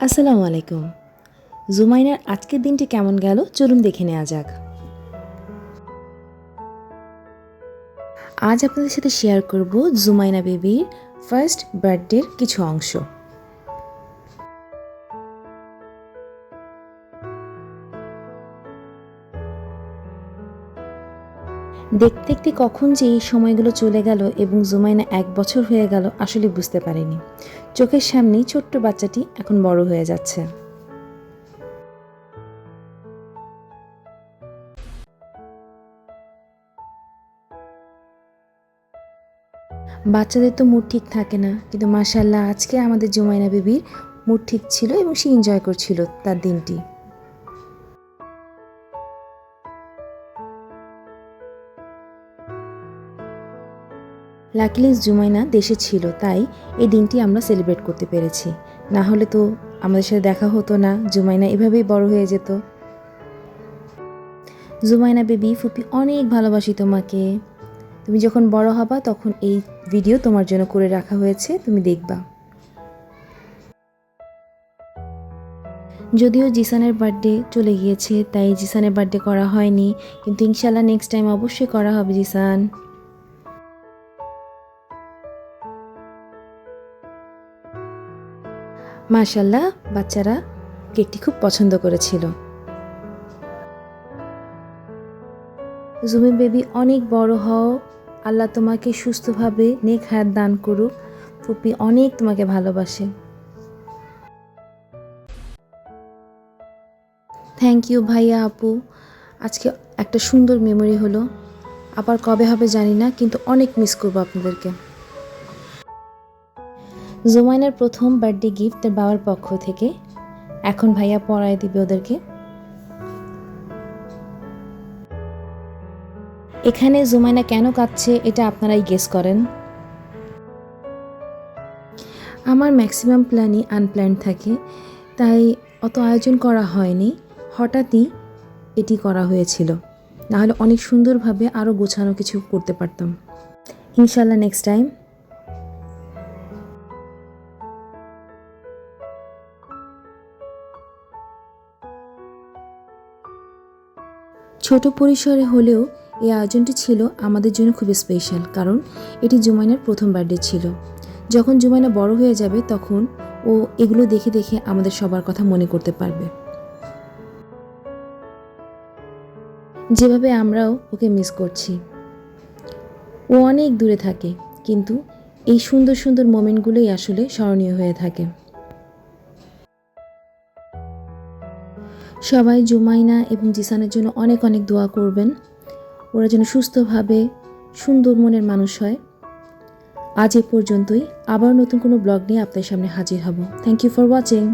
আসসালামু আলাইকুম। জুমাইনার আজকের দিনটি কেমন গেল চলুন দেখে নেওয়া যাক। আজ আপনাদের সাথে শেয়ার করব জুমাইনা বেবির ফার্স্ট বার্থডের কিছু অংশ। দেখতে দেখতে কখন যে এই সময়গুলো চলে গেল এবং জুমাইনা 1 বছর হয়ে গেল আসলে বুঝতে পারিনি। চোখের সামনেই ছোট্ট বাচ্চাটি এখন বড় হয়ে যাচ্ছে। বাচ্চাদের তো মুড ঠিক থাকে না, কিন্তু মাশাআল্লাহ আজকে আমাদের জুমাইনা বেবির মুড ঠিক ছিল এবং সে এনজয় করছিল তার দিনটি। লাকিলি জুমাইনা দেশে ছিল, তাই এই দিনটি আমরা সেলিব্রেট করতে পেরেছি। না হলে তো আমাদের সাথে দেখা হতো না, জুমাইনা এভাবেই বড় হয়ে যেত। জুমাইনা বেবি, ফুপি অনেক ভালোবাসি তোমাকে। তুমি যখন বড় হবা তখন এই ভিডিও তোমার জন্য করে রাখা হয়েছে, তুমি দেখবা। যদিও জিসানের বার্থডে চলে গিয়েছে, তাই জিসানের বার্থডে করা হয়নি, কিন্তু ইনশাল্লাহ নেক্সট টাইম অবশ্যই করা হবে জিসান। মাশাল্লাহ বাচ্চারা কেকটি খুব পছন্দ করেছিল। জুমি বেবি অনেক বড় হও, আল্লাহ তোমাকে সুস্থভাবে নেক হায়াত দান করুক। ফুপি অনেক তোমাকে ভালোবাসে। থ্যাংক ইউ ভাইয়া আপু, আজকে একটা সুন্দর মেমোরি হলো। আবার কবে হবে জানি না, কিন্তু অনেক মিস করবো আপনাদেরকে। জুমাইনার প্রথম বার্থডে গিফট তার বাবার পক্ষ থেকে। এখন ভাইয়া পড়ায় দিবে ওদেরকে। এখানে জুমাইনা কেন কাঁদছে এটা আপনারাই গেস করেন। আমার ম্যাক্সিমাম প্ল্যানই আনপ্ল্যান্ড থাকে, তাই অত আয়োজন করা হয়নি, হঠাৎই এটি করা হয়েছিল। নাহলে অনেক সুন্দরভাবে আরও গোছানো কিছু করতে পারতাম। ইনশাল্লাহ নেক্সট টাইম। ছোট পরিসরে হলেও এই আয়োজনটি ছিল আমাদের জন্য খুব স্পেশাল, কারণ এটি জুমাইনার প্রথম বার্থডে ছিল। যখন জুমাইনা বড় হয়ে যাবে তখন ও এগুলো দেখে দেখে আমাদের সবার কথা মনে করতে পারবে, যেভাবে আমরাও ওকে মিস করছি। ও অনেক দূরে থাকে, কিন্তু এই সুন্দর সুন্দর মোমেন্টগুলোই আসলে স্মরণীয় হয়ে থাকে। সবাই জুমাইনা এবং জিসানের জন্য অনেক অনেক দোয়া করবেন, ওরা যেন সুস্থভাবে সুন্দর মনের মানুষ হয়। আজ এ পর্যন্তই, আবার নতুন কোনো ব্লগ নিয়ে আপনাদের সামনে হাজির হব। Thank you for watching.